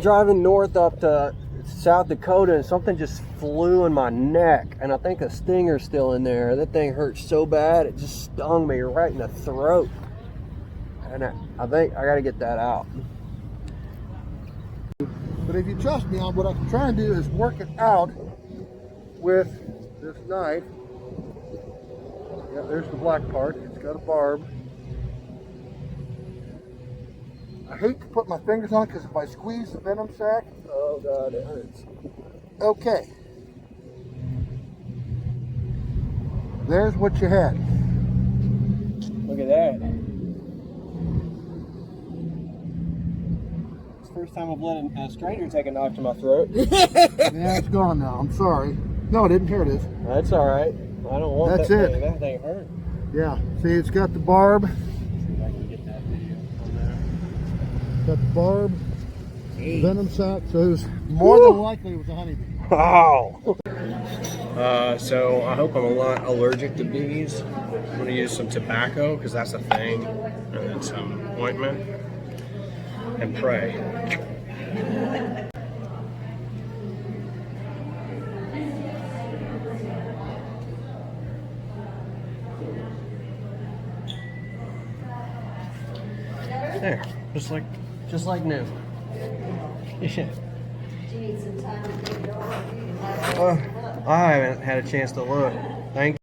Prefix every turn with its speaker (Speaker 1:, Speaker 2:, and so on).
Speaker 1: Driving north up to South Dakota and something just flew in my neck, and I think a stinger's still in there. That thing hurt so bad it just stung me right in the throat, and I think I got to get that out.
Speaker 2: But if you trust me on what I can try and do is work it out with this knife. Yeah, there's the black part. It's got a barb. I hate to put my fingers on it because if I squeeze the venom sac,
Speaker 1: Oh God, it hurts.
Speaker 2: okay. There's what you had.
Speaker 1: Look at that. It's the first time I've let a stranger take a knife to my throat.
Speaker 2: Yeah, it's gone now. I'm sorry. No, it didn't. Here it is.
Speaker 1: That's all right. I don't want
Speaker 2: That's
Speaker 1: that
Speaker 2: it.
Speaker 1: thing. That thing hurt.
Speaker 2: Yeah. See, it's got the barb.
Speaker 1: Let's see if I can get that video on there.
Speaker 2: Got the barb.
Speaker 1: Hey.
Speaker 2: Venom sac. So it was more than likely it was a honeybee.
Speaker 1: Wow. So I hope I'm not allergic to bees. I'm going to use some tobacco because that's a thing, and then some ointment, and pray. There, just like new. Yeah.
Speaker 3: Do you need some time to get it over? You can have it.
Speaker 1: I haven't had a chance to look. Thank you.